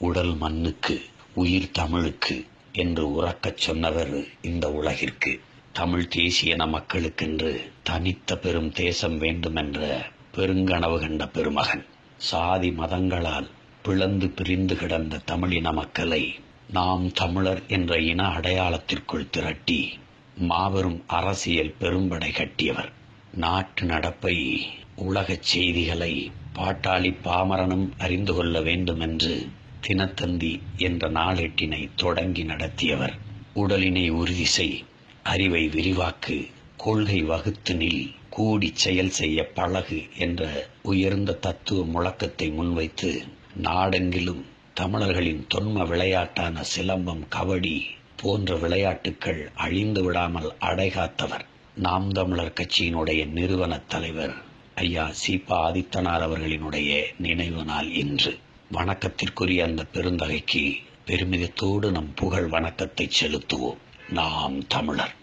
உடல் மண்ணுக்கு, உயிர் தமிழுக்கு என்று உறக்கச் சொன்னவர் இந்த உலகிற்கு. தமிழ் தேசியன மக்களுக்கென்று தனித்த பெரும் தேசம் வேண்டுமென்ற பெருங்கனவு கண்ட பெருமகன். சாதி மதங்களால் பிளந்து பிரிந்து கிடந்த தமிழின மக்களை நாம் தமிழர் என்ற இன அடையாளத்திற்குள் திரட்டி மாபெரும் அரசியல் பெரும்படை கட்டியவர். நாட்டு நடப்பை, உலகச் செய்திகளை பாட்டாளி பாமரனும் அறிந்து கொள்ள வேண்டுமென்று தினத்தந்தி என்ற நாளேட்டினை தொடங்கி நடத்தியவர். உடலினை உறுதி செய், அறிவை விரிவாக்கு, கொள்கை வகுத்து நில், கூடி செயல் செய்ய பழகு என்ற உயர்ந்த தத்துவ முழக்கத்தை முன்வைத்து நாடெங்கிலும் தமிழர்களின் தொன்ம விளையாட்டான சிலம்பம், கபடி போன்ற விளையாட்டுக்கள் அழிந்து விடாமல் அடைகாத்தவர். நாம் தமிழர் கட்சியினுடைய நிறுவன தலைவர் ஐயா சீபா ஆதித்தனார் அவர்களினுடைய நினைவு நாள் இன்று. வணக்கத்திற்குரிய அந்த பெருந்தகைக்கு பெருமிதத்தோடு நம் புகழ் வணக்கத்தை செலுத்துவோம். நாம் தமிழர்.